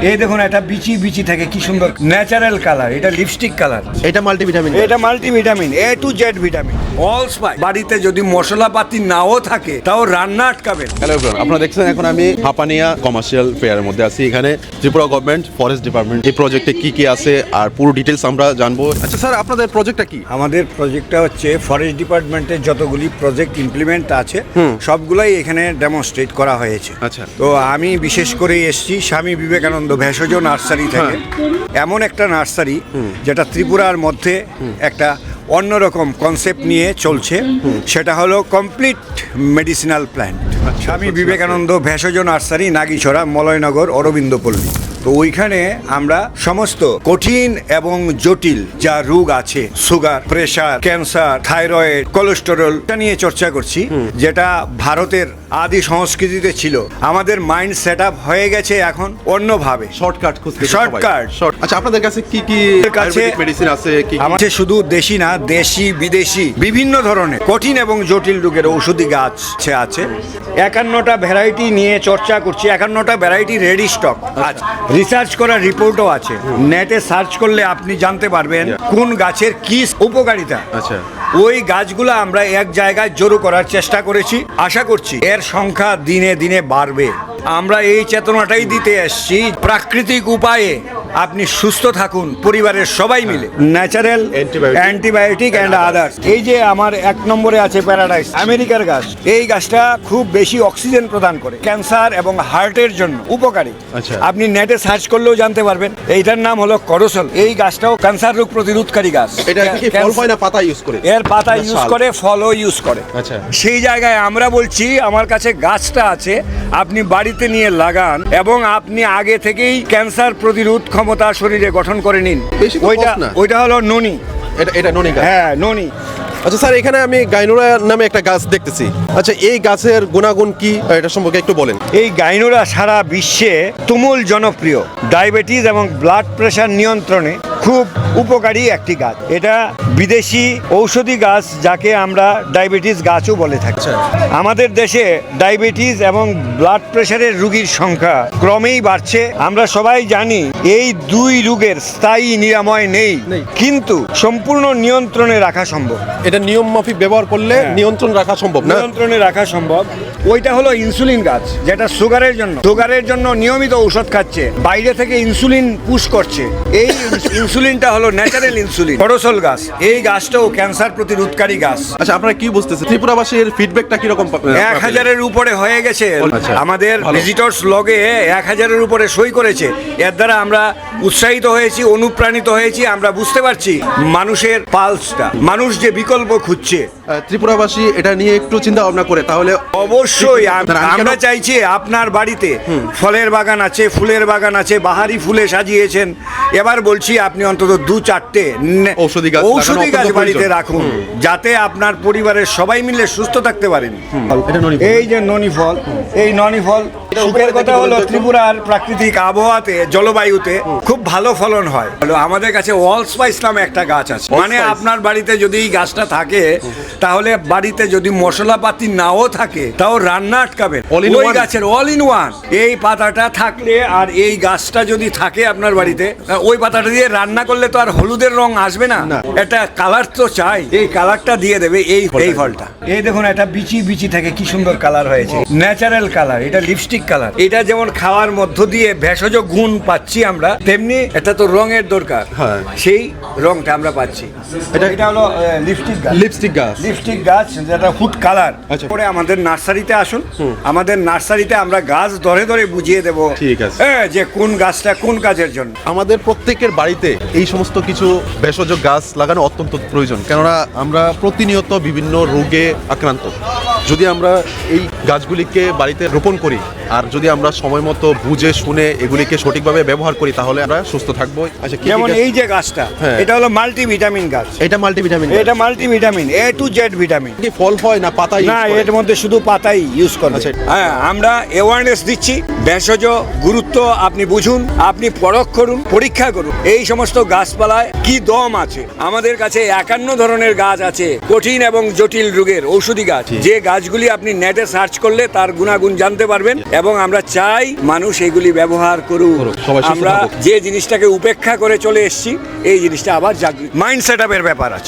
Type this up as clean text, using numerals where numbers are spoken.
এই দেখুন এটা বিচি বিচি থাকে কি সুন্দর ন্যাচারাল কালার, এটা লিপস্টিক কালার, এটা মাল্টিভিটামিন, এটা multivitamin A to Z vitamin all spice. বাড়িতে যদি মশলাপাতি নাও থাকে তাও রান্না আটকাবেন। হ্যালো এভরিওয়ান, আপনারা দেখছেন এখন আমি হাপানিয়া কমার্শিয়াল ফেয়ারের মধ্যে আছি। এখানে ত্রিপুরা গভর্নমেন্ট ফরেস্ট ডিপার্টমেন্ট এই প্রজেক্টে কি কি আছে আর পুরো ডিটেলস আমরা জানবো। আচ্ছা স্যার, আপনাদের প্রজেক্টটা কি? আমাদের প্রজেক্টটা হচ্ছে ফরেস্ট ডিপার্টমেন্টের যতগুলি প্রজেক্ট ইমপ্লিমেন্ট আছে সবগুলাই এখানে ডেমনস্ট্রেট করা হয়েছে। আচ্ছা। তো আমি বিশেষ করে এসেছি স্বামী বিবেকানন্দ ভেষজ নার্সারি থেকে। এমন একটা নার্সারি যেটা ত্রিপুরার মধ্যে একটা অন্যরকম কনসেপ্ট নিয়ে চলছে, সেটা হলো complete medicinal plant. Swami Vivekananda ভেষজ নার্সারি, নাগিছড়া, মলয়নগর, অরবিন্দপল্লী। তো ওইখানে আমরা সমস্ত কঠিন এবং জটিল যা রোগ আছে, sugar, pressure, cancer, thyroid, cholesterol, এটা নিয়ে চর্চা করছি, যেটা ভারতের আদি সংস্কৃতিতে ছিল। আমাদের মাইন্ড সেট আপ হয়ে গেছে এখন অন্যভাবে। শর্টকাট খুঁজতে, শর্টকাট। আচ্ছা, আপনাদের কাছে কি কি মেডিসিন আছে? কি আমার কাছে শুধু দেশি না, দেশি বিদেশি বিভিন্ন ধরনের কঠিন এবং জটিল রোগের ঔষধি গাছ আছে। 51টা ভ্যারাইটি নিয়ে চর্চা করছি, 51টা ভ্যারাইটি রেডি স্টক আছে। রিসার্চ করা রিপোর্টও আছে, নেটে সার্চ করলে আপনি জানতে পারবেন কোন গাছের কি উপকারিতা। আচ্ছা, ওই গাছগুলো আমরা এক জায়গায় জড়ো করার চেষ্টা করেছি, আশা করছি এর সংখ্যা দিনে দিনে বাড়বে। আমরা এই চেতনাটাই দিতে এসেছি, প্রাকৃতিক উপায়ে আপনি সুস্থ থাকুন পরিবারের সবাই মিলে। Natural antibiotic and others. এই যে আমার 1 নম্বরে আছে প্যারাডাইস, আমেরিকার গাছ। এই গাছটা খুব বেশি অক্সিজেন প্রদান করে, ক্যান্সার এবং হার্টের জন্য উপকারী। আচ্ছা। আপনি নেটে সার্চ করলেও জানতে পারবেন। এইটার নাম হলো করসল। এই গাছটাও ক্যান্সার রোগ প্রতিরোধকারী গাছ। এটা কি ফল হয় না পাতা ইউজ করে? এর পাতা ইউজ করে, ফলও ইউজ করে। আচ্ছা। সেই জায়গায় আমরা বলছি আমার কাছে গাছটা আছে, আপনি বাড়িতে নিয়ে লাগান এবং আপনি আগে থেকেই ক্যান্সার প্রতিরোধ ক্ষমতা শরীরে গঠন করে নিন। ওইটা হলো ননি। এটা ননি গাছ? হ্যাঁ, ননি। আচ্ছা স্যার, এখানে আমি গাইনোরা নামে একটা গাছ দেখতেছি। আচ্ছা, এই গাছের গুণাগুণ কি, এটা সম্পর্কে একটু বলেন। এই গাইনোরা সারা বিশ্বে তুমুল জনপ্রিয়, ডায়াবেটিস এবং ব্লাড প্রেশার নিয়ন্ত্রণে খুব উপকারী একটি গাছ। এটা বিদেশি ঔষধি গাছ, যাকে আমরা ডায়াবেটিস গাছও বলে থাকি। আমাদের দেশে ডায়াবেটিস এবং ব্লাড প্রেশারের রোগীর সংখ্যা ক্রমেই বাড়ছে। আমরা সবাই জানি এই দুই রোগের স্থায়ী নিরাময় নেই, কিন্তু সম্পূর্ণ নিয়ন্ত্রণে রাখা সম্ভব। এটা নিয়ম মাফিক ব্যবহার করলে নিয়ন্ত্রণ রাখা সম্ভব না? নিয়ন্ত্রণে রাখা সম্ভব। ওইটা হলো ইনসুলিন গাছ, যেটা সুগারের জন্য নিয়মিত ঔষধ খাচ্ছে, বাইরে থেকে ইনসুলিন পুশ করছে। এই ইনসুলিনটা হলো ন্যাচারাল ইনসুলিন। করসল গাছ, এই গাছটাও ক্যান্সার প্রতিরোধকারী গাছ। আচ্ছা, আপনারা কি বুঝতেছেন ত্রিপুরাবাসীর ফিডব্যাকটা কিরকম? 1000-এর উপরে হয়ে গেছে। আমাদের ভিজিটর্স লগে 1000-এর উপরে সই করেছে। এর দ্বারা আমরা উৎসাহিত হয়েছি, অনুপ্রাণিত হয়েছি। আমরা বুঝতে পারছি মানুষের পালসটা, মানুষ যে বিকল্প খুঁজছে। ত্রিপুরাবাসী এটা নিয়ে একটু চিন্তা ভাবনা করে তাহলে অবশ্যই আমরা চাইছি আপনার বাড়িতে ফলের বাগান আছে, ফুলের বাগান আছে, বাহারি ফুলে সাজিয়েছেন। এবার বলছি আপনি অন্তত 2-4টে ঔষধি গাছ বাড়িতে রাখুন, যাতে আপনার পরিবারের সবাই মিলে সুস্থ থাকতে পারেন। এই যে ননি ফল, এই ননি ফল সুখের কথা হলো ত্রিপুরার প্রাকৃতিক আবহাওয়াতে, জলবায়ুতে খুব ভালো ফলন হয়। আমাদের কাছে অল স্পাইস নামে একটা গাছ আছে। মানে আপনার বাড়িতে যদি এই গাছটা থাকে, তাহলে বাড়িতে যদি মশলাপাতি নাও থাকে তাও রান্না আটকাবেন। ওই গাছের অল ইন ওয়ান। এই পাতাটা থাকলে আর এই গাছটা যদি থাকে আপনার বাড়িতে, ওই পাতাটা দিয়ে রান্না করলে তো আর হলুদের রং আসবে না, একটা কালার তো চাই। এই কালারটা দিয়ে দেবে এই ফলটা। এই দেখুন এটা বিচি বিচি থাকে কি সুন্দর কালার হয়েছে, ন্যাচারাল কালার, এটা লিপস্টিক কালার। এটা যেমন খাওয়ার মধ্য দিয়ে ভেষজ গুণ পাচ্ছি আমরা, তেমনি এটা তো রঙের দরকার, সেই রংটা আমরা পাচ্ছি। এটা হলো লিপস্টিক গাছ, যেটা ফুড কালার। পরে আমাদের নার্সারিতে আসুন, আমাদের নার্সারিতে আমরা গাছ ধরে ধরে বুঝিয়ে দেবো যে কোন গাছটা কোন কাজের জন্য। আমাদের প্রত্যেকের বাড়িতে এই সমস্ত কিছু ভেষজ গাছ লাগানো অত্যন্ত প্রয়োজন, কেননা আমরা প্রতিনিয়ত বিভিন্ন রোগে আক্রান্ত। যদি আমরা এই গাছগুলিকে বাড়িতে রোপণ করি আর যদি আমরা সময় মতো বুঝে শুনে এগুলিকে সঠিকভাবে ব্যবহার করি, তাহলে আমরা সুস্থ থাকবো। আচ্ছা, যেমন এই যে গাছটা, এটা হলো মাল্টিভিটামিন গাছ। এটা মাল্টিভিটামিন, এটা multivitamin A to Z vitamin. কি ফল হয় না পাতা? না, এর মধ্যে শুধু পাতাই ইউজ করে। হ্যাঁ, আমরা অ্যাওয়ারনেস দিচ্ছি, ভেষজ গুরুত্ব আপনি বুঝুন, আপনি পরখ করুন, পরীক্ষা করুন এই সমস্ত গাছপালায় কি দম আছে। আমাদের কাছে 51 ধরনের গাছ আছে, কঠিন এবং জটিল রোগের ঔষধি গাছ। যে গাছগুলি আপনি নেটে সার্চ করলে তার গুণাগুণ জানতে পারবেন এবং আমরা চাই মানুষ এগুলি ব্যবহার করুক। সবাই সুস্থ আমরা থাকুক। যে জিনিসটাকে উপেক্ষা করে চলে এসেছি এই জিনিসটা আবার জাগৃত মাইন্ড সেট আপের ব্যাপার আছে।